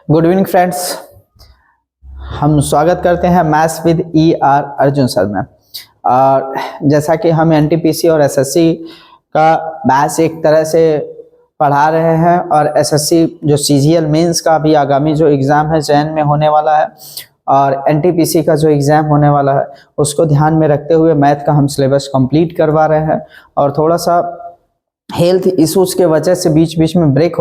Good evening friends, हम स्वागत करते हैं maths with ER Arjun sir में। और जैसा कि हम NTPC और SSC का बैच एक तरह से पढ़ा रहे हैं और SSC जो CGL मेंस का भी आगामी जो एग्ज़ाम है चयन में होने वाला है और NTPC का जो एग्ज़ाम होने वाला है उसको ध्यान में रखते हुए मैथ का हम सिलेबस कंप्लीट करवा रहे हैं। और थोड़ा सा हेल्थ इश्यूज़ के वजह से बीच बीच में ब्रेक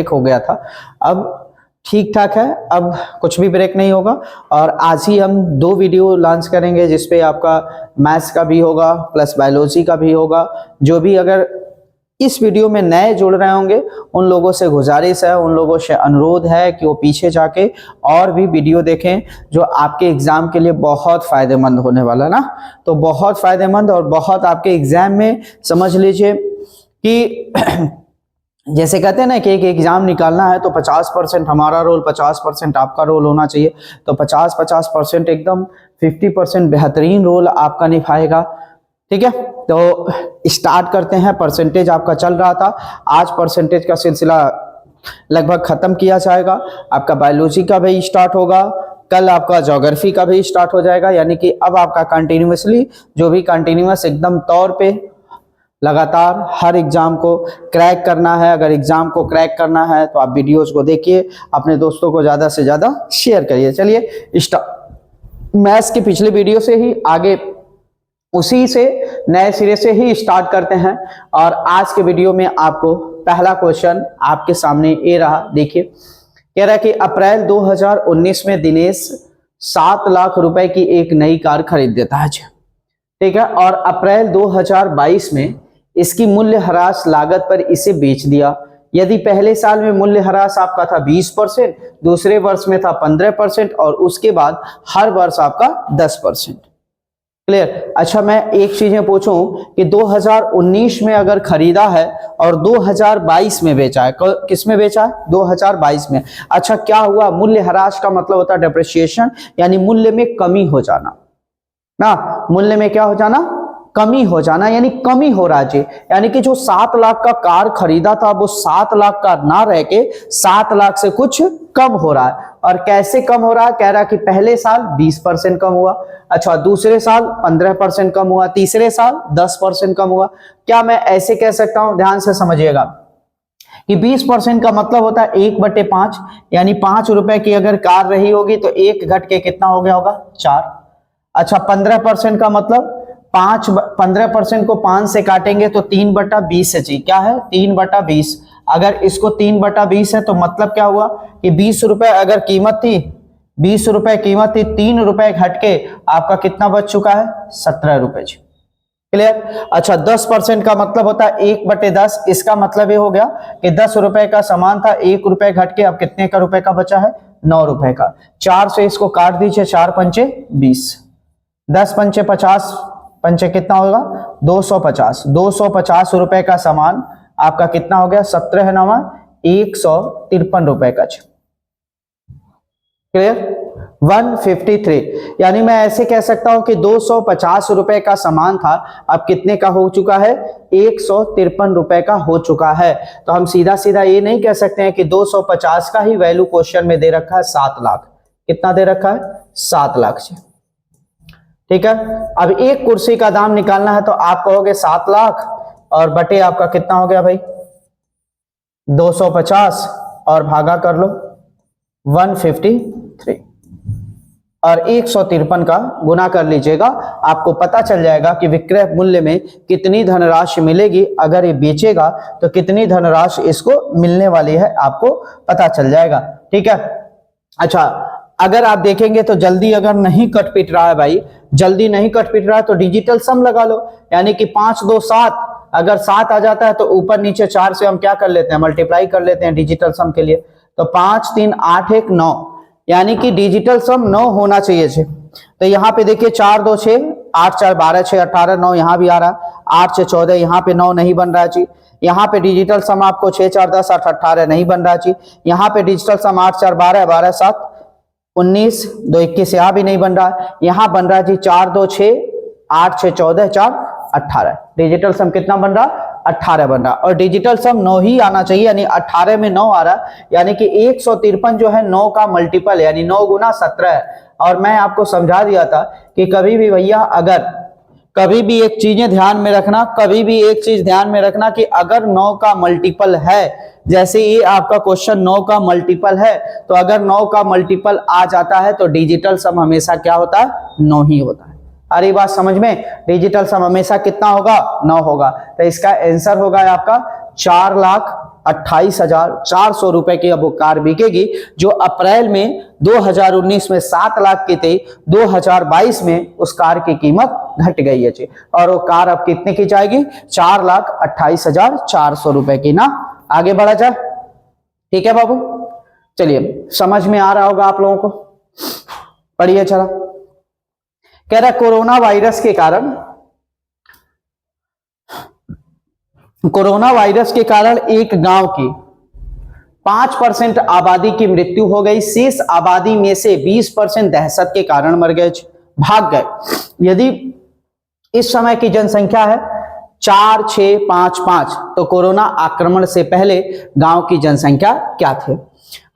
हो गया था। अब ठीक ठाक है, अब कुछ भी ब्रेक नहीं होगा। और आज ही हम 2 वीडियो लॉन्च करेंगे जिसपे आपका मैथ्स का भी होगा प्लस बायोलॉजी का भी होगा। जो भी अगर इस वीडियो में नए जुड़ रहे होंगे उन लोगों से गुजारिश है, उन लोगों से अनुरोध है कि वो पीछे जाके और भी वीडियो देखें जो आपके एग्जाम के लिए बहुत फायदेमंद होने वाला है ना। तो बहुत फायदेमंद और बहुत आपके एग्जाम में समझ लीजिए कि जैसे कहते हैं ना कि एक एग्जाम निकालना है तो 50% हमारा रोल, 50% आपका रोल होना चाहिए। तो 50% एकदम 50% बेहतरीन रोल आपका निभाएगा। ठीक है, तो स्टार्ट करते हैं। परसेंटेज आपका चल रहा था, आज परसेंटेज का सिलसिला लगभग खत्म किया जाएगा। आपका बायोलॉजी का भी स्टार्ट होगा, कल आपका ज्योग्राफी का भी स्टार्ट हो जाएगा। यानी कि अब आपका कंटिन्यूसली जो भी कंटिन्यूस एकदम तौर पे लगातार हर एग्जाम को क्रैक करना है। अगर एग्जाम को क्रैक करना है तो आप वीडियोस को देखिए, अपने दोस्तों को ज़्यादा से ज़्यादा शेयर करिए। चलिए मैथ्स की पिछले वीडियो से ही आगे उसी से नए सिरे से ही स्टार्ट करते हैं। और आज के वीडियो में आपको पहला क्वेश्चन आपके सामने ये रहा, देखिए। कह रहा है कि अप्रैल 2019 में दिनेश 7 लाख रुपए की एक नई कार खरीद देता है। ठीक है, और अप्रैल 2022 में इसकी मूल्यह्रास लागत पर इसे बेच दिया। यदि पहले साल में मूल्यह्रास आपका था 20%, दूसरे वर्ष में था 15% और उसके बाद हर वर्ष आपका 10%। क्लियर? अच्छा, मैं एक चीजें पूछूं कि 2019 में अगर खरीदा है और 2022 में बेचा है, किस में बेचा है? 2022 में। अच्छा, क्या हुआ? मूल्यह्रास का मतलब होता है डेप्रिसिएशन, यानी मूल्य में कमी हो जाना ना। मूल्य में क्या हो जाना? कमी हो जाना, यानी कमी हो रहा है। यानी कि जो 7 लाख का कार खरीदा था वो 7 लाख का ना रह के 7 लाख से कुछ कम हो रहा है। और कैसे कम हो रहा है? कह रहा है कि पहले साल 20% कम हुआ, अच्छा दूसरे साल 15% कम हुआ, तीसरे साल 10% कम हुआ। क्या मैं ऐसे कह सकता हूं? ध्यान से समझिएगा कि 20% का मतलब होता है 1/5, यानी 5 रुपए की अगर कार रही होगी तो 1 घट के कितना हो गया होगा? 4। अच्छा, 15% का मतलब 15% को 5 से काटेंगे तो 3/20 है जी। क्या है? 3/20। अगर इसको 3/20 है तो मतलब क्या हुआ कि 20 रुपए अगर कीमत थी, 20 रुपए कीमत थी, 3 रुपए घट के आपका कितना बच चुका है? 17 रुपए जी। क्लियर? अच्छा, 10% का मतलब होता है 1/10। इसका मतलब ये हो गया कि 10 रुपए का सामान था, 1 रुपए घट के अब कितने का रुपए का बचा है? 9 रुपए का। 4 से इसको काट दीजिए, 4 पंचे 20, 10 पंचे 50, पंचे कितना होगा? 250। 250 रुपए का सामान आपका कितना हो गया? 17 9 153 रुपए का। क्लियर? 153। यानी मैं ऐसे कह सकता हूं कि 250 रुपए का सामान था, अब कितने का हो चुका है? 153 रुपए का हो चुका है। तो हम सीधा सीधा ये नहीं कह सकते हैं कि 250 का ही वैल्यू क्वेश्चन में दे रखा है 7 लाख। कितना दे रखा है? 7 लाख से। ठीक है, अब एक कुर्सी का दाम निकालना है तो आप कहोगे 7 लाख और बटे आपका कितना हो गया भाई? 250 और भागा कर लो 153 और 153 का गुना कर लीजिएगा। आपको पता चल जाएगा कि विक्रय मूल्य में कितनी धनराशि मिलेगी। अगर ये बेचेगा तो कितनी धनराशि इसको मिलने वाली है, आपको पता चल जाएगा। ठीक है, अच्छा अगर आप देखेंगे तो जल्दी अगर नहीं कट पिट रहा है भाई, जल्दी नहीं कट पिट रहा है तो डिजिटल सम लगा लो। यानी कि 5 2 7, अगर 7 आ जाता है तो ऊपर नीचे 4 से हम क्या कर लेते हैं? मल्टीप्लाई कर लेते हैं डिजिटल सम के लिए। तो 5 3 8 1 9, यानी कि डिजिटल सम 9 होना चाहिए। तो यहाँ पे देखिए 4 2 6, 8 4 12 6 18 9, यहाँ भी आ रहा 8 6 14, यहाँ पे 9 नहीं बन रहा जी। यहाँ पे डिजिटल सम आपको 6 4 10 8 18 नहीं बन रहा जी। यहाँ पे डिजिटल सम 8 4 12 12 7 19 2 21, यहाँ भी नहीं बन रहा। यहाँ बन रहा जी 4 2 6 8 6 14 4 18। डिजिटल सम कितना बन रहा? 18 बन रहा, और डिजिटल सम 9 ही आना चाहिए, यानी 18 में 9 आ रहा, यानी कि 153 जो है 9 का मल्टीपल, यानी 9 गुना 17 है। और मैं आपको समझा दिया था कि कभी भी भैया अगर कभी भी एक चीजें ध्यान में रखना, कभी भी एक चीज ध्यान में रखना कि अगर 9 का मल्टीपल है, जैसे ये आपका क्वेश्चन 9 का मल्टीपल है, तो अगर 9 का मल्टीपल आ जाता है तो डिजिटल सम हमेशा क्या होता है, 9 ही होता है। अरे बात समझ में, डिजिटल सम हमेशा कितना होगा, 9 होगा। तो इसका आंसर होगा आपका 4,28,400 रुपए की अब वो कार बिकेगी, जो अप्रैल में 2019 में 7 लाख की थी, 2022 में उस कार की कीमत घट गई है जी, और वो कार अब कितने की जाएगी, 4,28,400 रुपए की ना। आगे बढ़ा जाए, ठीक है बाबू, चलिए समझ में आ रहा होगा आप लोगों को, पढ़िए चला। कह रहा कोरोना वायरस के कारण एक गांव की 5% आबादी की मृत्यु हो गई, शेष आबादी में से 20% दहशत के कारण मर गए, भाग गए। यदि इस समय की जनसंख्या है 4655, तो कोरोना आक्रमण से पहले गांव की जनसंख्या क्या थी।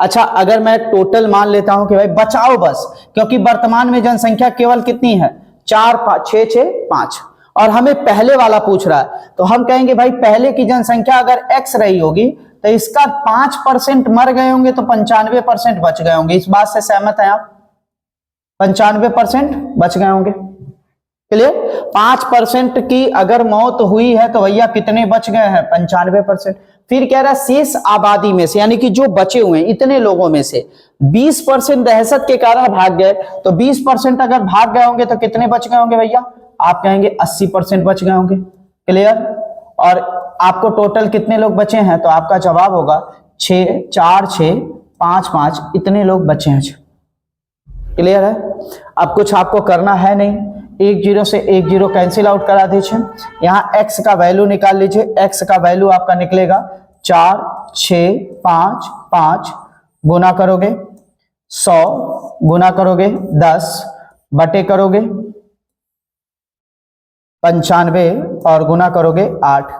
अच्छा, अगर मैं टोटल मान लेता हूं कि भाई बचाओ बस, क्योंकि वर्तमान में जनसंख्या केवल कितनी है, 4665, और हमें पहले वाला पूछ रहा है, तो हम कहेंगे भाई पहले की जनसंख्या अगर x रही होगी तो इसका 5% मर गए होंगे तो 95% बच गए होंगे। इस बात से सहमत हैं आप, 95% बच गए होंगे, क्लियर। 5% की अगर मौत हुई है तो भैया कितने बच गए हैं, 95%। फिर कह रहा है शेष आबादी में से, यानी कि जो बचे हुए हैं इतने लोगों में से 20% दहशत के कारण भाग गए, तो 20% अगर भाग गए होंगे तो कितने बच गए होंगे भैया, आप कहेंगे 80% बच गए होंगे, क्लियर। और आपको टोटल कितने लोग बचे हैं, तो आपका जवाब होगा 6,4,6,5,5 इतने लोग बचे हैं, क्लियर है। अब कुछ आपको करना है नहीं, 1 0 से 1 0 कैंसिल आउट करा दीजिए, यहाँ x का वैल्यू निकाल लीजिए, x का वैल्यू आपका निकलेगा 4 6 5 5, गुना करोगे 100, गुना करोगे 10, बटे करोगे 95 और गुना करोगे 8।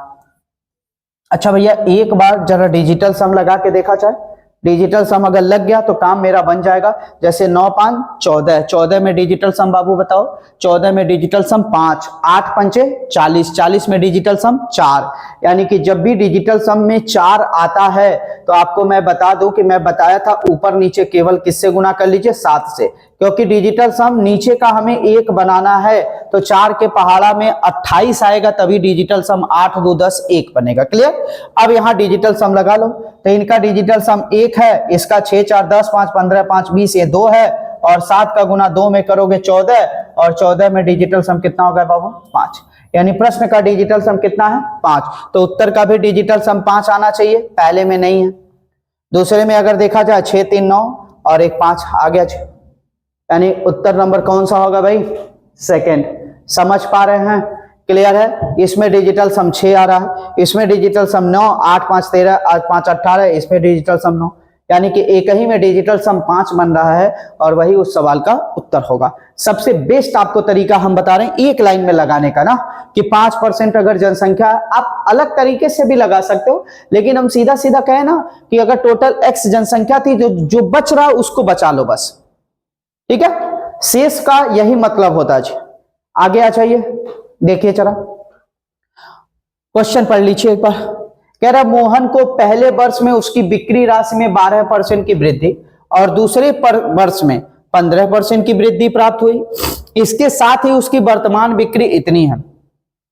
अच्छा भैया एक बार जरा डिजिटल सम लगा के देखा जाए, डिजिटल सम अगर लग गया तो काम मेरा बन जाएगा। जैसे 9 5 14, 14 में डिजिटल सम बाबू बताओ, 14 में डिजिटल सम 5, 8 पंचे 40, 40 में डिजिटल सम 4, यानी कि जब भी डिजिटल सम में 4 आता है तो आपको मैं बता दूं कि मैं बताया था ऊपर नीचे केवल किससे गुना कर लीजिए, 7 से, क्योंकि डिजिटल सम नीचे का हमें 1 बनाना है, तो 4 के पहाड़ा में 28 आएगा, तभी डिजिटल सम 8 2 10 1 बनेगा, क्लियर। अब यहाँ डिजिटल सम लगा लो, तो इनका डिजिटल सम 1 है, इसका 6 4 10 5 15 5 20 ये 2 है, और 7 का गुना 2 में करोगे 14, और 14 में डिजिटल सम कितना होगा बाबू, 5, यानी प्रश्न का डिजिटल सम कितना है, 5। तो उत्तर का भी डिजिटल सम 5 आना चाहिए, पहले में नहीं है। दूसरे में अगर देखा जाए 6 3 9 और 1 5 आ गया, यानी उत्तर नंबर कौन सा होगा भाई, सेकंड। समझ पा रहे हैं, क्लियर है। इसमें डिजिटल सम 6 आ रहा है, इसमें डिजिटल सम 9, 8 5 13, 8 5 18, इसमें डिजिटल सम 9, यानी कि एक ही में डिजिटल सम 5 बन रहा है, और वही उस सवाल का उत्तर होगा। सबसे बेस्ट आपको तरीका हम बता रहे हैं एक लाइन में लगाने का ना, कि 5% अगर जनसंख्या, आप अलग तरीके से भी लगा सकते हो, लेकिन हम सीधा सीधा कहें ना कि अगर टोटल x जनसंख्या थी, जो बच रहा उसको बचा लो बस, ठीक है। शेष का यही मतलब होता है। आगे आ जाइए, देखिए जरा क्वेश्चन पढ़ लीजिए एक बार। कह रहा मोहन को पहले वर्ष में उसकी बिक्री राशि में 12% की वृद्धि और दूसरे वर्ष में 15% की वृद्धि प्राप्त हुई, इसके साथ ही उसकी वर्तमान बिक्री इतनी है,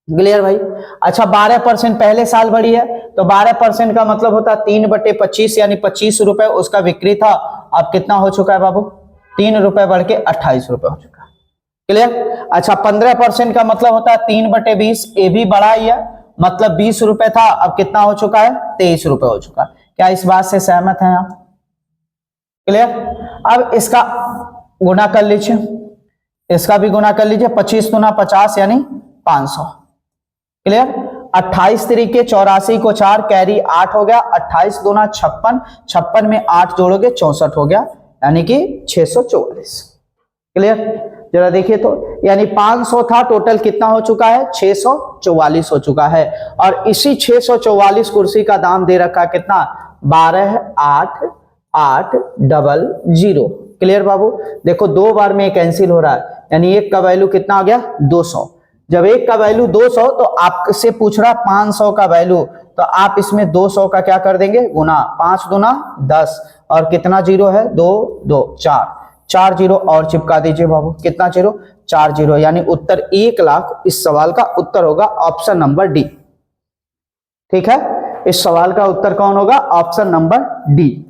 क्लियर भाई। अच्छा 12% पहले साल बढ़ी है, तो 12% का मतलब होता है 3/25, यानी 25 रुपए उसका बिक्री था, अब कितना हो चुका है बाबू, 3 रुपए बढ़ के 28 रुपए हो चुका है, क्लियर। अच्छा 15% का मतलब होता है 3/20, ये भी बढ़ा ही है, मतलब 20 रुपए था, अब कितना हो चुका है, 23 रुपए हो चुका है। क्या इस बात से सहमत हैं आप, क्लियर। अब इसका गुना कर लीजिए, इसका भी गुना कर लीजिए, 25 गुना 50 यानी 500, क्लियर। 28 तरीके 84 को 4 कैरी 8 हो गया, 28 दूना 56, 56 में 8 जोड़ोगे 64 हो गया, यानी कि 644, क्लियर। जरा देखिए तो, यानी 500 था, टोटल कितना हो चुका है, 644 हो चुका है। और इसी 644 कुर्सी का दाम दे रखा कितना, 12,8,800। क्लियर बाबू, देखो 2 बार में कैंसिल हो रहा है, यानी एक का वैल्यू कितना आ गया, 200। जब एक का वैल्यू 200 तो आपसे पूछ रहा 500 का वैल्यू, तो आप इसमें 200 का क्या कर देंगे, गुना, 5 दूना 10, और कितना जीरो है, 2 2 4 जीरो और चिपका दीजिए बाबू, कितना जीरो, 4 जीरो, यानी उत्तर 1 लाख। इस सवाल का उत्तर होगा ऑप्शन नंबर डी। ठीक है, इस सवाल का उत्तर कौन होगा, ऑप्शन नंबर डी।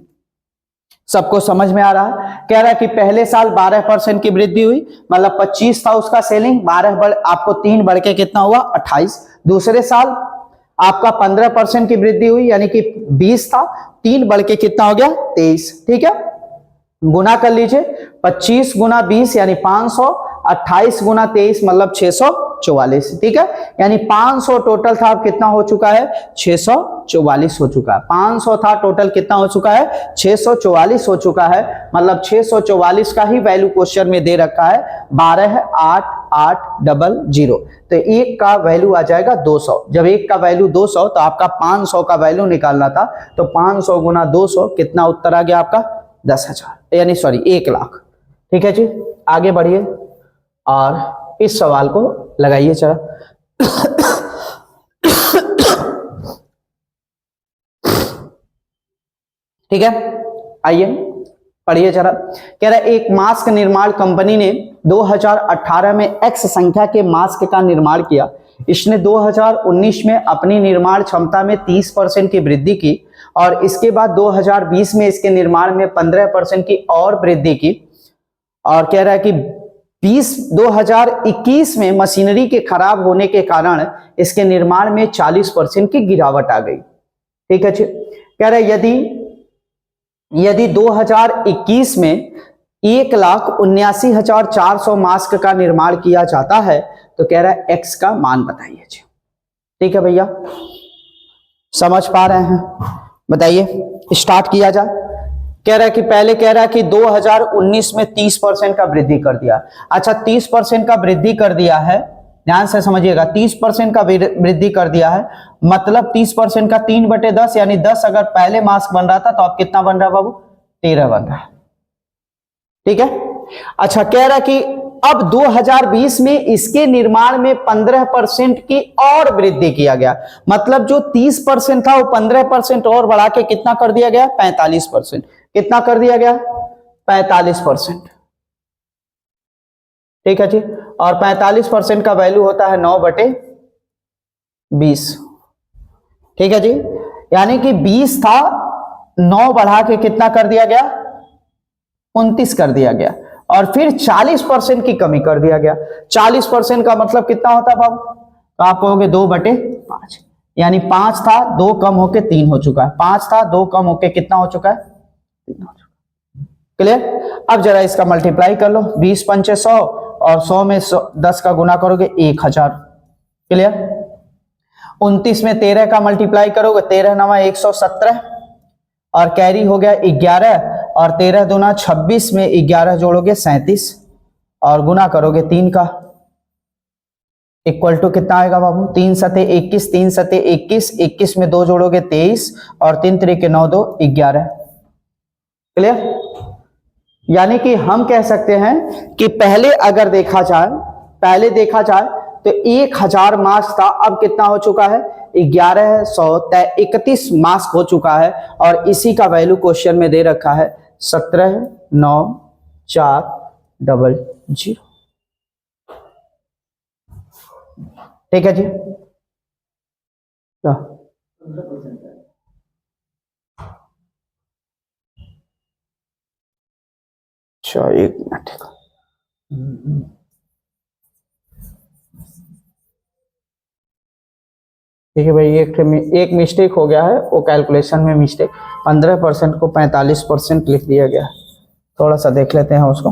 सबको समझ में आ रहा है। कह रहा है कि पहले साल 12% की वृद्धि हुई, मतलब 25 था उसका सेलिंग, 12 बढ़ आपको 3 बढ़ के कितना हुआ, 28। दूसरे साल आपका 15% की वृद्धि हुई, यानी कि 20 था, 3 बढ़ के कितना हो गया, 23। ठीक है, गुना कर लीजिए, 25 गुना 20 यानी 500, 28 गुना 23 मतलब 644। ठीक है, यानी 500 टोटल था, अब कितना हो चुका है, 644 हो चुका है। 500 था, टोटल कितना हो चुका है, 644 हो चुका है, मतलब 644 का ही वैल्यू क्वेश्चन में दे रखा है, 12,8,800। तो एक का वैल्यू आ जाएगा 200। जब एक का वैल्यू 200 तो आपका 500 का वैल्यू निकालना था, तो 500 गुना 200 कितना उत्तर आ गया आपका, 10,000, यानी सॉरी 1 लाख। ठीक है जी, आगे बढ़िए और इस सवाल को लगाइए जरा। ठीक है, आइए पढ़िए जरा। कह रहा है एक मास्क निर्माण कंपनी ने 2018 में एक्स संख्या के मास्क का निर्माण किया। इसने 2019 में अपनी निर्माण क्षमता में 30% की वृद्धि की और इसके बाद 2020 में इसके निर्माण में 15% की और वृद्धि की। और कह रहा है कि 2021 में मशीनरी के खराब होने के कारण इसके निर्माण में 40% की गिरावट आ गई। ठीक है, कह रहा है यदि 2021 में 1,79,400 मास्क का निर्माण किया जाता है तो कह रहा है एक्स का मान बताइए जी। ठीक है भैया, समझ पा रहे हैं, बताइए, स्टार्ट किया जाए। कह रहा है कि पहले कह रहा है कि 2019 में 30% का वृद्धि कर दिया। अच्छा, 30% का वृद्धि कर दिया है, ध्यान से समझिएगा, 30% का वृद्धि कर दिया है, मतलब 30% का 3/10 यानी 10 अगर पहले मास्क बन रहा था तो अब कितना बन रहा है बाबू, 13 बन रहा है। ठीक है, अच्छा कह रहा है कि अब 2020 में इसके निर्माण में 15% की और वृद्धि किया गया, मतलब जो 30% था वो 15% और बढ़ा के कितना कर दिया गया, 45%। कितना कर दिया गया, 45%। ठीक है जी, और 45% का वैल्यू होता है 9/20। ठीक है जी, यानी कि 20 था, 9 बढ़ा के कितना कर दिया गया, 29 कर दिया गया, और फिर 40% की कमी कर दिया गया। 40% का मतलब कितना होता है बाबू, तो आप कहोगे 2/5, यानी 5 था, 2 कम होके 3 हो चुका है, 5 था, 2 कम होके कितना हो चुका है, 3 हो चुका है। क्लियर, अब जरा इसका मल्टीप्लाई कर लो, 20 पंचे 100 और 100 में 10 का गुना करोगे 1000। क्लियर, 29 में 13 का मल्टीप्लाई करोगे, 13 9 117 और कैरी हो गया 11 और 13 दूना 26 में 11 जोड़ोगे 37 और गुना करोगे 3 का, इक्वल टू कितना आएगा बाबू, 3 सते 21, 3 सते 21, 21 में 2 जोड़ोगे 23 और 3 3 9 2 11। क्लियर, यानी कि हम कह सकते हैं कि पहले अगर देखा जाए, पहले देखा जाए तो 1000 मास्क था, अब कितना हो चुका है, 1131 मास्क हो चुका है, और इसी का वैल्यू क्वेश्चन में दे रखा है 17,9,400। ठीक है जी, अच्छा एक मिनट। ठीक है भाई, एक मिस्टेक हो गया है, वो कैलकुलेशन में मिस्टेक, 15% को 45% लिख दिया गया है, थोड़ा सा देख लेते हैं उसको।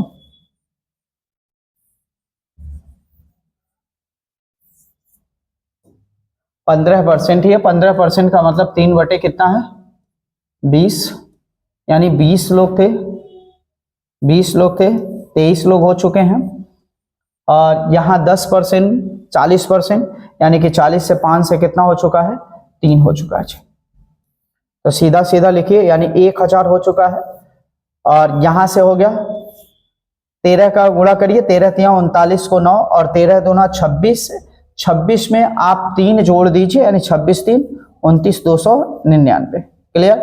पंद्रह परसेंट ही है, 15% का मतलब 3 बटे कितना है, 20, यानी 20 लोग थे, 23 लोग हो चुके हैं, और यहाँ 10%, 40%, यानी कि 40 से 5 से कितना हो चुका है, 3 हो चुका है जी। तो सीधा सीधा लिखिए, यानी 1000 हो चुका है। और यहां से हो गया 13 का गुणा करिए, 13 तिया 39 को 9 और 13 दूना 26, 26 में आप 3 जोड़ दीजिए, यानी 26 3 29 299। क्लियर,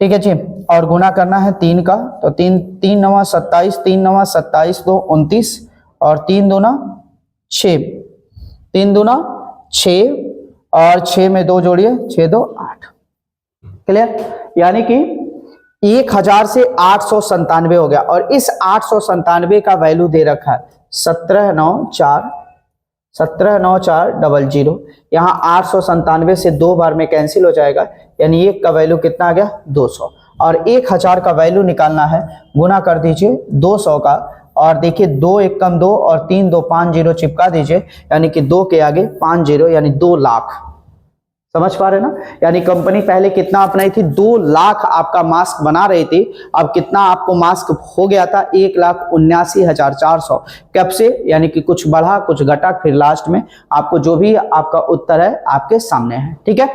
ठीक है जी। और गुना करना है 3 का, तो 3 3 9 27, 3 9 27 2 29 और 3 दूना 6, 3 दूना 6 और 6 में 2 जोड़िए, 6 2 8। क्लियर, यानी कि 1000 से 897 हो गया। और इस 897 का वैल्यू दे रखा है 179400। यहाँ 897 से 2 बार में कैंसिल हो जाएगा, यानी 1 का वैल्यू कितना आ गया, 200। और 1000 का वैल्यू निकालना है, गुना कर दीजिए 200 का, और देखिए 2 1 कम 2 और 3 2 5 0 चिपका दीजिए, यानी कि 2 के आगे 5 0, यानी 2 लाख। समझ पा रहे ना, यानी कंपनी पहले कितना अपनाई थी, 2 लाख आपका मास्क बना रही थी। अब कितना आपको मास्क हो गया था, 1,79,400। कब से, यानी कि कुछ बढ़ा कुछ घटा, फिर लास्ट में आपको जो भी आपका उत्तर है आपके सामने है। ठीक है,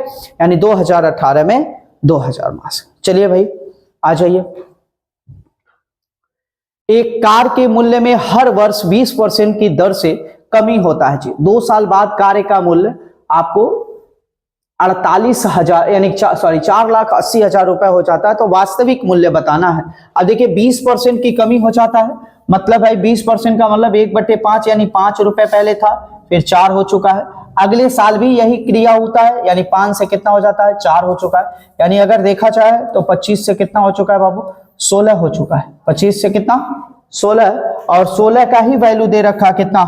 यानी 2018 में 2000 मास्क। चलिए भाई आ जाइए। एक कार के मूल्य में हर वर्ष 20% की दर से कमी होता है जी। 2 साल बाद कार का मूल्य आपको 48,000 यानी 4,80,000 रुपए हो जाता है। तो वास्तविक मूल्य बताना है। अब देखिए 20% की कमी हो जाता है, मतलब है 20% का मतलब 1/5, यानी 5 रुपए पहले था, फिर 4 हो चुका है। अगले साल भी यही क्रिया होता है, यानी 5 से कितना हो जाता है, 4 हो चुका है। यानी अगर देखा जाए तो 25 से कितना हो चुका है बाबू, 16 हो चुका है। 25 से कितना, 16, और 16 का ही वैल्यू दे रखा कितना,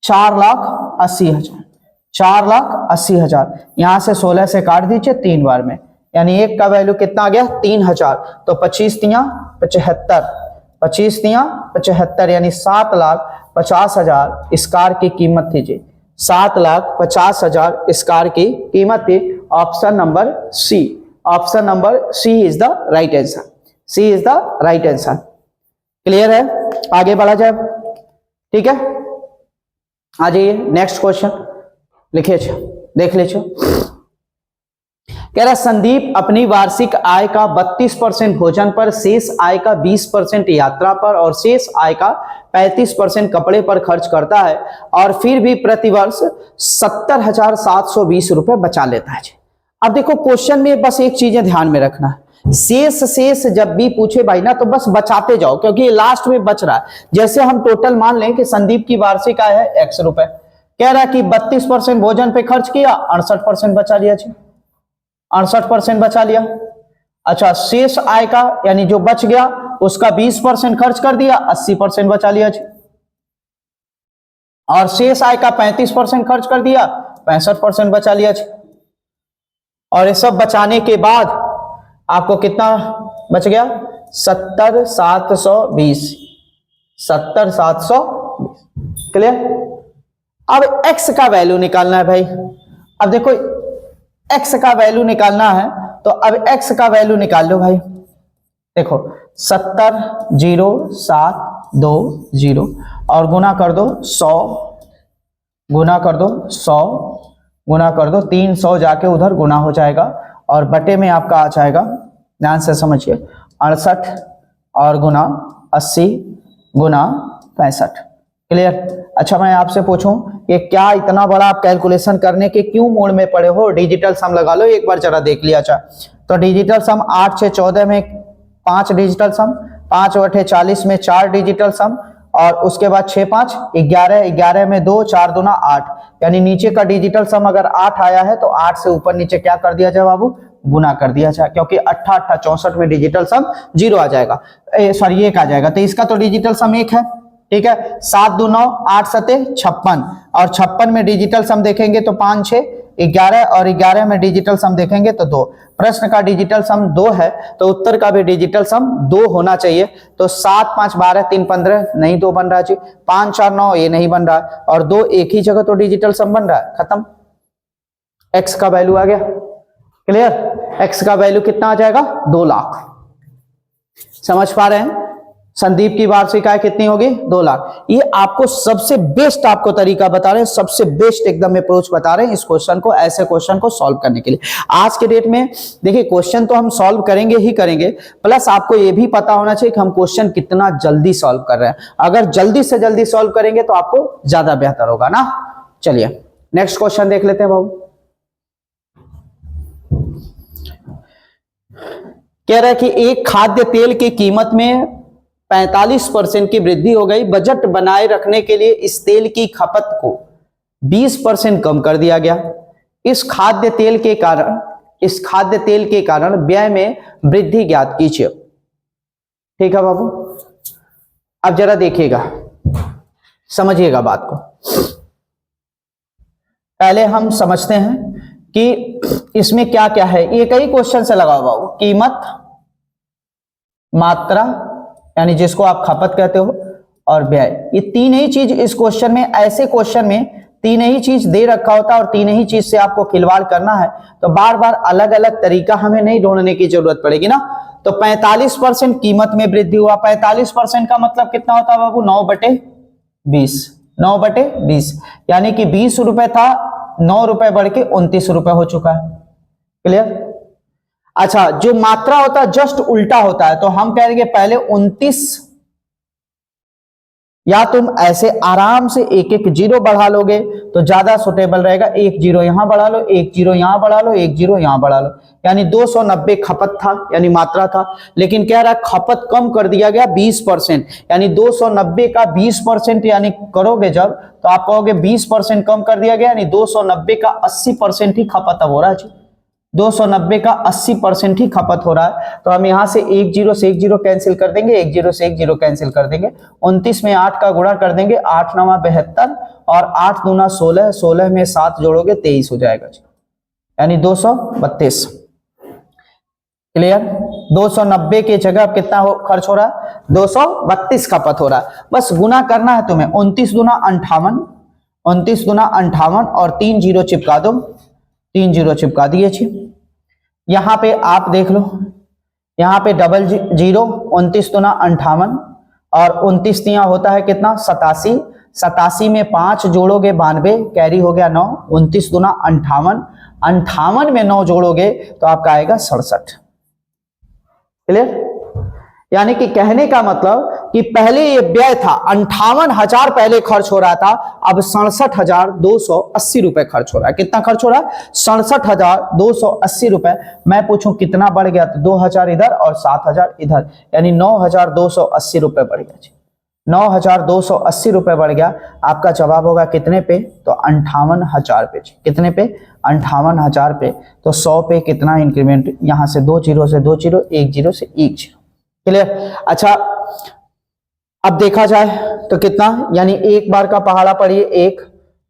4,80,000। 4,80,000, यहां से 16 से काट दीजिए 3 बार में, यानी 1 का वैल्यू कितना आ गया, 3,000। तो 25 तिया 75, 25 तिया 75, यानी 7,50,000 इस कार की कीमत थी जी। 7,50,000 इस कार की कीमत थी। Option number C, option number C is the right answer. C is the right answer. Clear है, आगे बढ़ा जाए। ठीक है, आ जाइए नेक्स्ट क्वेश्चन लिखिए, देख लीजिए। कह रहा संदीप अपनी वार्षिक आय का 32% भोजन पर, शेष आय का 20% यात्रा पर और शेष आय का 35% कपड़े पर खर्च करता है, और फिर भी प्रतिवर्ष 70,720 रुपए बचा लेता है। अब देखो क्वेश्चन में बस एक चीजें ध्यान में रखना है, शेष जब भी पूछे भाई ना, तो बस बचाते जाओ, क्योंकि ये लास्ट में बच रहा है। जैसे हम टोटल मान लें कि संदीप की वार्षिक आय है X रुपए, कह रहा कि 32% भोजन पे खर्च किया, 68% बचा लिया जी, 68% बचा लिया। अच्छा, शेष आय का यानी जो बच गया उसका 20% खर्च कर दिया, 80% बचा लिया जी। और शेष आय का 35% खर्च कर दिया, 65% बचा लिया जी। और ये सब बचाने के बाद आपको कितना बच गया, 70,720, 70,720। क्लियर। अब x का वैल्यू निकालना है भाई। अब देखो x का वैल्यू निकालना है, तो अब x का वैल्यू निकाल लो भाई। देखो 70,0720 और गुना कर दो 100, गुना कर दो 100, गुना कर दो 300, जाके उधर गुना हो जाएगा और बटे में आपका आ जाएगा, ध्यान से समझिए, 68 और गुना 80 गुना 65। क्लियर। अच्छा, मैं आपसे पूछूं कि क्या इतना बड़ा आप कैलकुलेशन करने के क्यों मोड में पड़े हो? डिजिटल सम लगा लो एक बार, जरा देख लिया जाए तो डिजिटल सम 8 6 14 में 5 डिजिटल सम, 5 बटे 40 में 4 डिजिटल सम, और उसके बाद 6 5 11, 11 में 2, 4 दूना 8, यानी नीचे का डिजिटल सम अगर 8 आया है तो 8 से ऊपर नीचे क्या कर दिया जाए बाबू, गुना कर दिया जाए, क्योंकि 8 8 64 में डिजिटल सम 0 आ जाएगा, सॉरी 1 आ जाएगा, तो इसका तो डिजिटल सम 1 है। ठीक है, 7 2 9 8 7 56, और 56 में डिजिटल सम देखेंगे तो 5 6 11, और 11 में डिजिटल सम देखेंगे तो 2। प्रश्न का डिजिटल सम 2 है, तो उत्तर का भी डिजिटल सम 2 होना चाहिए। तो 7 5 12 3 15 नहीं 2 बन रहा जी, 5 4 9 ये नहीं बन रहा, और 2 एक ही जगह तो डिजिटल सम बन रहा है, खत्म। x का वैल्यू आ गया। क्लियर। x का वैल्यू कितना आ जाएगा, 2 लाख। समझ पा रहे हैं? संदीप की वार्षिक आय कितनी होगी? 2 लाख। ये आपको सबसे बेस्ट आपको तरीका बता रहे हैं, सबसे बेस्ट एकदम अप्रोच बता रहे हैं इस क्वेश्चन को, ऐसे क्वेश्चन को सॉल्व करने के लिए। आज के डेट में देखिए क्वेश्चन तो हम सॉल्व करेंगे ही करेंगे, प्लस आपको ये भी पता होना चाहिए कि हम क्वेश्चन कितना जल्दी सॉल्व कर रहे हैं। अगर जल्दी से जल्दी सॉल्व करेंगे तो आपको ज्यादा बेहतर होगा ना। चलिए नेक्स्ट क्वेश्चन देख लेते हैं बाबू। कह रहा है कि एक खाद्य तेल की कीमत में 45% की वृद्धि हो गई। बजट बनाए रखने के लिए इस तेल की खपत को 20% कम कर दिया गया। इस खाद्य तेल के कारण व्यय में वृद्धि ज्ञात कीजिए। ठीक है बाबू, अब जरा देखिएगा, समझिएगा बात को। पहले हम समझते हैं कि इसमें क्या क्या है। एक ही क्वेश्चन से लगाओ बाबू, कीमत, मात्रा यानी जिसको आप खपत कहते हो, और व्यय, ये तीन ही चीज इस क्वेश्चन में, ऐसे क्वेश्चन में तीन ही चीज दे रखा होता है और तीन ही चीज से आपको खिलवाड़ करना है, तो बार बार अलग अलग तरीका हमें नहीं ढूंढने की जरूरत पड़ेगी ना। तो 45% कीमत में वृद्धि हुआ। 45% का मतलब कितना होता है बाबू? 9/20। 9/20 यानी कि 20 रुपए था, 9 रुपए बढ़ के 29 रुपए हो चुका है। क्लियर? अच्छा, जो मात्रा होता है जस्ट उल्टा होता है, तो हम कहेंगे पहले 29, या तुम ऐसे आराम से एक एक जीरो बढ़ा लोगे तो ज्यादा सुटेबल रहेगा। एक जीरो यहां बढ़ा लो, एक जीरो यहां बढ़ा लो, एक जीरो यहां बढ़ा लो, यानी 290 खपत था यानी मात्रा था, लेकिन कह रहा है खपत कम कर दिया गया 20%, यानी 290 का 20% यानी करोगे जब तो आप कहोगे 20% कम कर दिया गया, यानी 290 का 80% ही खपत अब हो रहा है। 290 का 80% ही खपत हो रहा है। तो हम यहां से एक जीरो कैंसिल कर देंगे, एक जीरो से एक जीरो कैंसिल कर देंगे, 29 में 8 का गुणा कर देंगे, 8 9 72 और 8 दूना 16, 16 में 7 जोड़ोगे 23 हो जाएगा, यानी 232। क्लियर? 290 की जगह कितना खर्च हो रहा है? 232 खपत हो रहा है। बस गुना करना है तुम्हें, 29 दूना 58, 29 दूना 58 और 3 जीरो चिपका दो, 3 जीरो चिपका दिए छी। यहां पे आप देख लो, यहां पे डबल जीरो, 29 दूना 58 और 29 दिया होता है कितना? 87, 87 में 5 जोड़ोगे 92, कैरी हो गया 9, 29 दूना 58, 58 में 9 जोड़ोगे तो आपका आएगा 67। क्लियर? यानी कि कहने का मतलब कि पहले ये व्यय था 58,000 पहले खर्च हो रहा था, अब 67,280 रुपए खर्च हो रहा है। कितना खर्च हो रहा है? 67,280 रुपए। मैं पूछूं कितना बढ़ गया तो 2,000 इधर और 7,000 इधर, यानी 9,280 रुपए बढ़ गया। 9,280 रुपए बढ़ गया। आपका जवाब होगा कितने पे? तो 58,000 पे। कितने पे? 58,000 पे। तो 100 पे कितना इंक्रीमेंट? यहां से 2 जीरो से 2 जीरो, 1 जीरो से 1 जीरो। क्लियर? अच्छा, अब देखा जाए तो कितना, यानी एक बार का पहाड़ा पढ़िए 1,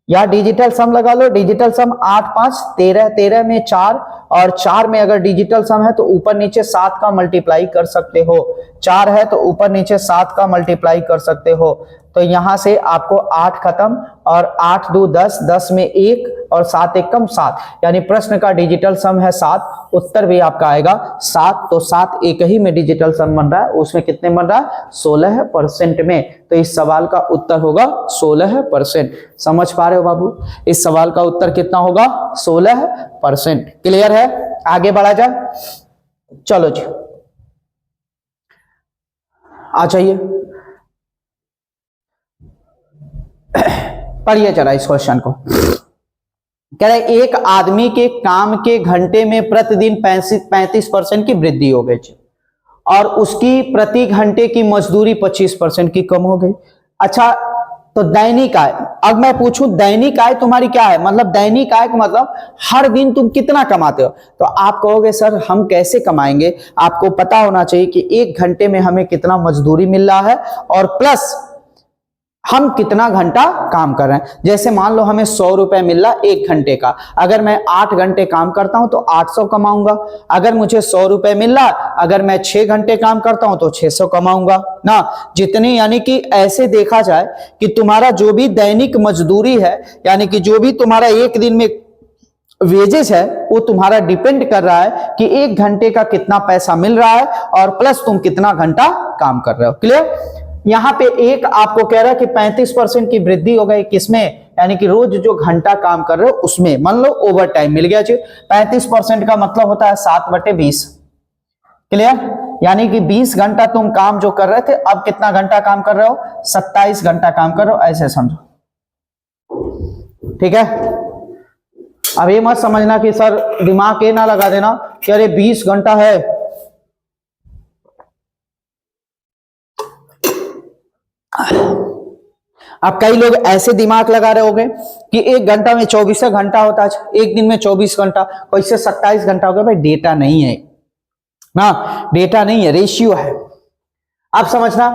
या डिजिटल सम लगा लो। डिजिटल सम 8 5 13, 13 में 4 और 4 में अगर डिजिटल सम है तो ऊपर नीचे 7 का मल्टीप्लाई कर सकते हो। 4 है तो ऊपर नीचे 7 का मल्टीप्लाई कर सकते हो। तो यहां से आपको 8 खत्म और 8 2 10, 10 में 1 और 7 1 कम 7, यानी प्रश्न का डिजिटल सम है 7, उत्तर भी आपका आएगा 7। तो 7 एक ही में डिजिटल सम बन रहा है, उसमें कितने बन रहा है? 16% में। तो इस सवाल का उत्तर होगा 16%। समझ पा रहे हो बाबू? इस सवाल का उत्तर कितना होगा? 16%। क्लियर है? आगे बढ़ा जाए, चलो जी आ जाइए, पढ़िए जरा इस क्वेश्चन को। कह रहे एक आदमी के काम के घंटे में प्रतिदिन 35% की वृद्धि हो गई और उसकी प्रति घंटे की मजदूरी 25% की कम हो गई। अच्छा, तो दैनिक आय, अब मैं पूछूं दैनिक आय तुम्हारी क्या है? मतलब दैनिक आय का मतलब हर दिन तुम कितना कमाते हो। तो आप कहोगे सर हम कैसे कमाएंगे? आपको पता होना चाहिए कि 1 घंटे में हमें कितना मजदूरी मिल रहा है और प्लस हम कितना घंटा काम कर रहे हैं। जैसे मान लो हमें 100 रुपए मिल रहा 1 घंटे का, अगर मैं 8 घंटे काम करता हूं तो 800 कमाऊंगा। अगर मुझे 100 रुपए मिल रहा, अगर मैं 6 घंटे काम करता हूं तो 600 कमाऊंगा ना, जितने, यानी कि ऐसे देखा जाए कि तुम्हारा जो भी दैनिक मजदूरी है, यानी कि जो भी तुम्हारा एक दिन में वेजेस है वो तुम्हारा डिपेंड कर रहा है कि 1 घंटे का कितना पैसा मिल रहा है और प्लस तुम कितना घंटा काम कर रहे हो। क्लियर? यहाँ पे एक आपको कह रहा है कि 35% की वृद्धि हो गई किसमें, यानी कि रोज जो घंटा काम कर रहे हो उसमें। मान लो ओवर टाइम मिल गया जी, 35% का मतलब होता है 7/20। क्लियर? यानी कि 20 घंटा तुम काम जो कर रहे थे, अब कितना घंटा काम कर रहे हो, 27 घंटा काम कर रहे हो, ऐसे समझो। ठीक है? अब ये मत समझना कि सर दिमाग ये ना लगा देना कि अरे 20 घंटा है, अब कई लोग ऐसे दिमाग लगा रहे होंगे कि 1 घंटा में 24 घंटा होता है, एक दिन में 24 घंटा, कोई से 27 घंटा हो गया। भाई डेटा नहीं है ना, डेटा नहीं है, रेशियो है। आप समझना,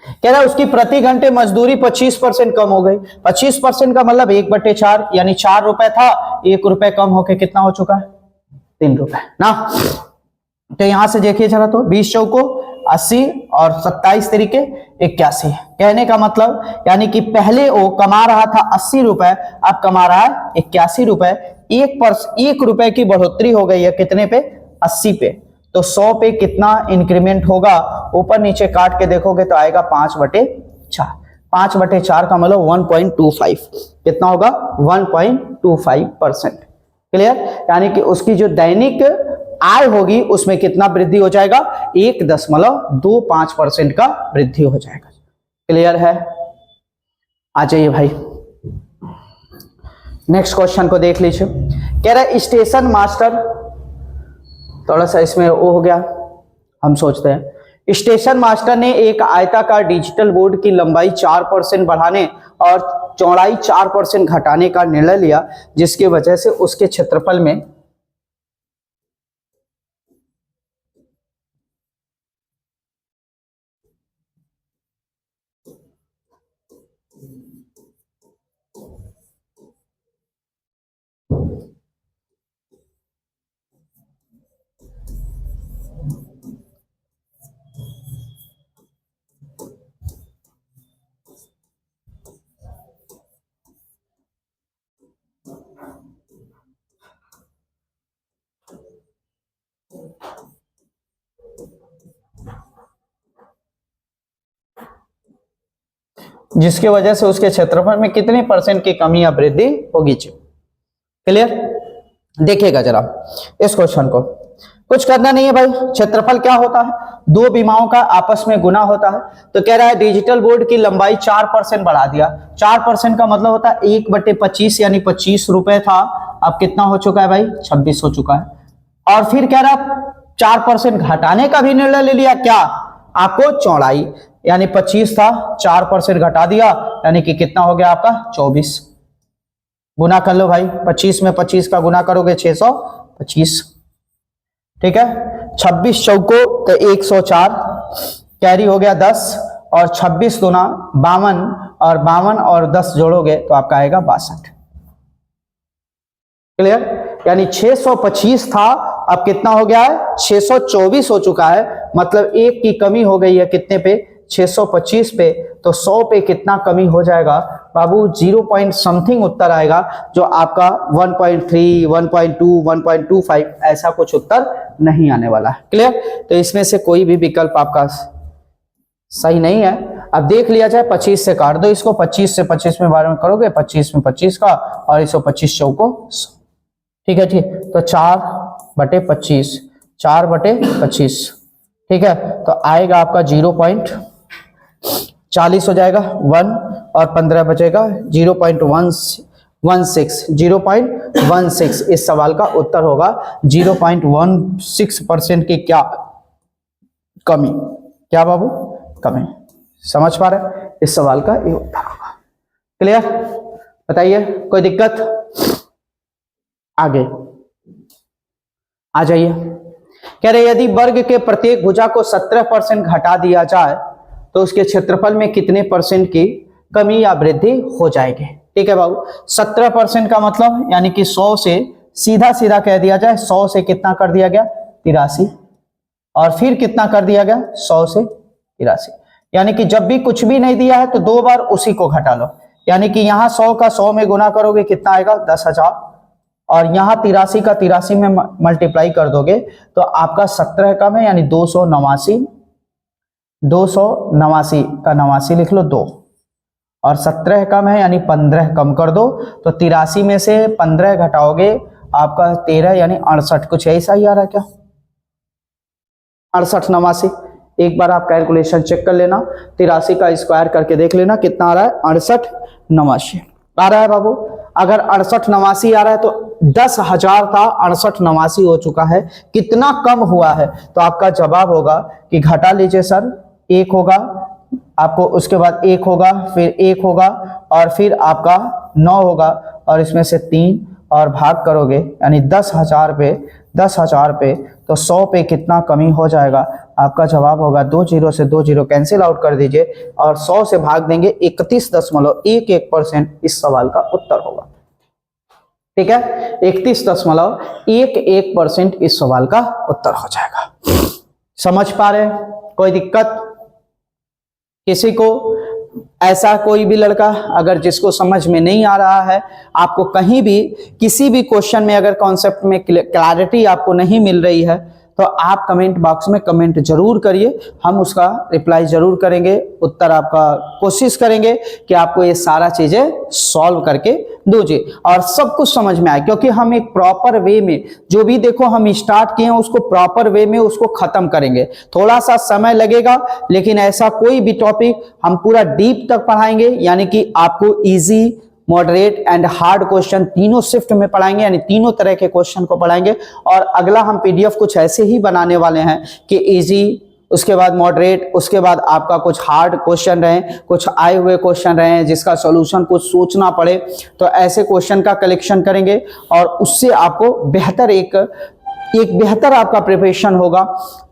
कह रहा है उसकी प्रति घंटे मजदूरी 25% कम हो गई। 25% का मतलब 1/4, यानी 4 रुपए था, 1 रुपए कम होके कितना हो चुका है, 3 रुपए ना। तो यहां से देखिए जरा, तो 20 चौको 80 और 27 तरीके 81। कहने का मतलब यानी कि पहले वो कमा रहा था 80 रुपए, अब कमा रहा है 81 रुपए। 1 रुपए की बढ़ोतरी हो गई है कितने पे, 80 पे। तो 100 पे कितना इंक्रीमेंट होगा, ऊपर नीचे काट के देखोगे तो आएगा 5/4। 5/4 का मतलब 1.25, कितना होगा, 1.25%। क्लियर? यानी कि उसकी जो दैनिक आय होगी उसमें कितना वृद्धि हो जाएगा, 1.25% का वृद्धि हो जाएगा। क्लियर है? आ जाइए भाई, नेक्स्ट क्वेश्चन को देख लीजिए। कह रहा है स्टेशन मास्टर, थोड़ा सा इसमें वो हो गया, हम सोचते हैं स्टेशन मास्टर ने एक आयताकार डिजिटल बोर्ड की लंबाई 4% बढ़ाने और चौड़ाई 4% घटाने का निर्णय लिया, जिसकी वजह से उसके क्षेत्रफल में जिसकी वजह से उसके क्षेत्रफल में कितने % की कमी या वृद्धि होगी। क्लियर? देखिएगा जरा इस क्वेश्चन को, कुछ करना नहीं है भाई। क्षेत्रफल क्या होता है, दो विमाओं का आपस में गुना होता है। तो कह रहा है डिजिटल बोर्ड की लंबाई 4% बढ़ा दिया। 4% का मतलब होता है 1/25, यानी 25 रुपए था, अब कितना हो चुका है भाई, 26 हो चुका है। और फिर कह रहा 4% घटाने का भी निर्णय ले लिया, क्या, आपको चौड़ाई, यानी 25 था, 4% घटा दिया, यानी कि कितना हो गया आपका 24। गुना कर लो भाई, 25 में 25 का गुना करोगे 625। ठीक है? 26 चौको तो 104, कैरी हो गया 10, और 26 दूना 52, और 52 और 10 जोड़ोगे तो आपका आएगा 62। क्लियर? यानी 625 था, अब कितना हो गया है, 624 हो चुका है। मतलब 1 की कमी हो गई है कितने पे, 625 पे। तो 100 पे कितना कमी हो जाएगा बाबू, 0 पॉइंट समथिंग उत्तर आएगा, जो आपका 1.3, 1.2, 1.25 ऐसा कुछ उत्तर नहीं आने वाला है। क्लियर? तो इसमें से कोई भी विकल्प आपका सही नहीं है। अब देख लिया जाए, 25 से काट दो इसको, 25 से 25 में बारे में करोगे, 25 में 25 का, और 125 चौको 100। ठीक है जी, तो 4/25, 4/25। ठीक है? तो आएगा आपका 0.40 हो जाएगा 1, और 15 बचेगा 0.16, 0.16। इस सवाल का उत्तर होगा 0.16% की क्या कमी, क्या बाबू, कमी। समझ पा रहे? इस सवाल का ये उत्तर होगा। क्लियर? बताइए, कोई दिक्कत? आगे आ जाइए। कह रहे यदि वर्ग के प्रत्येक भुजा को 17% घटा दिया जाए तो उसके क्षेत्रफल में कितने % की कमी या वृद्धि हो जाएगी। ठीक है बाबू, 17% का मतलब यानी कि 100 से सीधा सीधा कह दिया जाए, 100 से कितना कर दिया गया, 83, और फिर कितना कर दिया गया, 100 से 83। यानी कि जब भी कुछ भी नहीं दिया है तो 2 बार उसी को घटा लो, यानी कि यहाँ 100 का 100 में गुना करोगे कितना आएगा, 10,000, और यहाँ 83 का 83 में मल्टीप्लाई कर दोगे तो आपका 17 कम है यानी 289, 289 का 89 लिख लो 2, और 17 कम है यानी 15 कम कर दो, तो 83 में से 15 घटाओगे आपका 13 यानी 68, कुछ ऐसा ही आ रहा है क्या? 68 89, एक बार आप कैलकुलेशन चेक कर लेना, 83 का स्क्वायर करके देख लेना कितना आ रहा है, 68 89 आ रहा है बाबू। अगर 68 89 आ रहा है तो 10,000 था, 68 89 हो चुका है, कितना कम हुआ है? तो आपका जवाब होगा कि घटा लीजिए सर, 1 होगा आपको, उसके बाद 1 होगा, फिर 1 होगा, और फिर आपका 9 होगा, और इसमें से 3 और भाग करोगे यानी 10,000 पे, 10,000 पे तो 100 पे कितना कमी हो जाएगा? आपका जवाब होगा 2 0 से 2 0 कैंसिल आउट कर दीजिए और 100 से भाग देंगे, 31.11% इस सवाल का उत्तर होगा। ठीक है, 31.11% इस सवाल का उत्तर हो जाएगा। समझ पा रहे हैं? कोई दिक्कत किसी को? ऐसा कोई भी लड़का अगर जिसको समझ में नहीं आ रहा है, आपको कहीं भी किसी भी क्वेश्चन में अगर कॉन्सेप्ट में क्लैरिटी आपको नहीं मिल रही है, तो आप कमेंट बॉक्स में कमेंट जरूर करिए, हम उसका रिप्लाई जरूर करेंगे, उत्तर आपका कोशिश करेंगे कि आपको ये सारा चीजें सॉल्व करके दीजिए और सब कुछ समझ में आए, क्योंकि हम एक प्रॉपर वे में जो भी देखो हम स्टार्ट किए हैं उसको प्रॉपर वे में उसको खत्म करेंगे। थोड़ा सा समय लगेगा, लेकिन ऐसा कोई भी टॉपिक हम पूरा डीप तक पढ़ाएंगे, यानी कि आपको easy, moderate and hard question तीनों शिफ्ट में पढ़ाएंगे, यानी तीनों तरह के क्वेश्चन को पढ़ाएंगे। और अगला हम पीडीएफ कुछ ऐसे ही बनाने वाले हैं कि इजी, उसके बाद मॉडरेट, उसके बाद आपका कुछ हार्ड क्वेश्चन रहे, कुछ आए हुए क्वेश्चन रहे जिसका सॉल्यूशन कुछ सोचना पड़े, तो ऐसे क्वेश्चन का कलेक्शन करेंगे और उससे आपको बेहतर एक बेहतर आपका प्रिपरेशन होगा।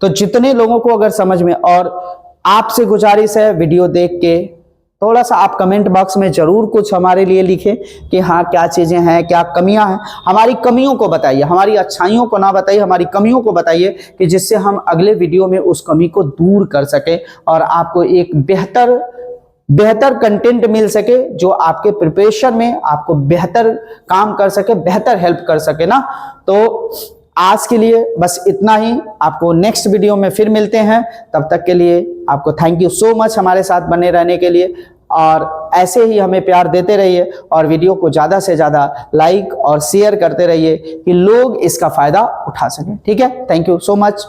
तो जितने लोगों को अगर समझ में, और आपसे गुजारिश है वीडियो देख के थोड़ा सा आप कमेंट बॉक्स में जरूर कुछ हमारे लिए लिखें कि हाँ क्या चीजें हैं, क्या कमियां हैं, हमारी कमियों को बताइए, हमारी अच्छाइयों को ना बताइए, हमारी कमियों को बताइए, कि जिससे हम अगले वीडियो में उस कमी को दूर कर सके और आपको एक बेहतर कंटेंट मिल सके जो आपके प्रिपरेशन में आपको बेहतर काम कर सके, बेहतर हेल्प कर सके ना। तो आज के लिए बस इतना ही, आपको नेक्स्ट वीडियो में फिर मिलते हैं, तब तक के लिए आपको थैंक यू सो मच हमारे साथ बने रहने के लिए, और ऐसे ही हमें प्यार देते रहिए और वीडियो को ज़्यादा से ज़्यादा लाइक और शेयर करते रहिए कि लोग इसका फ़ायदा उठा सकें। ठीक है, थैंक यू सो मच।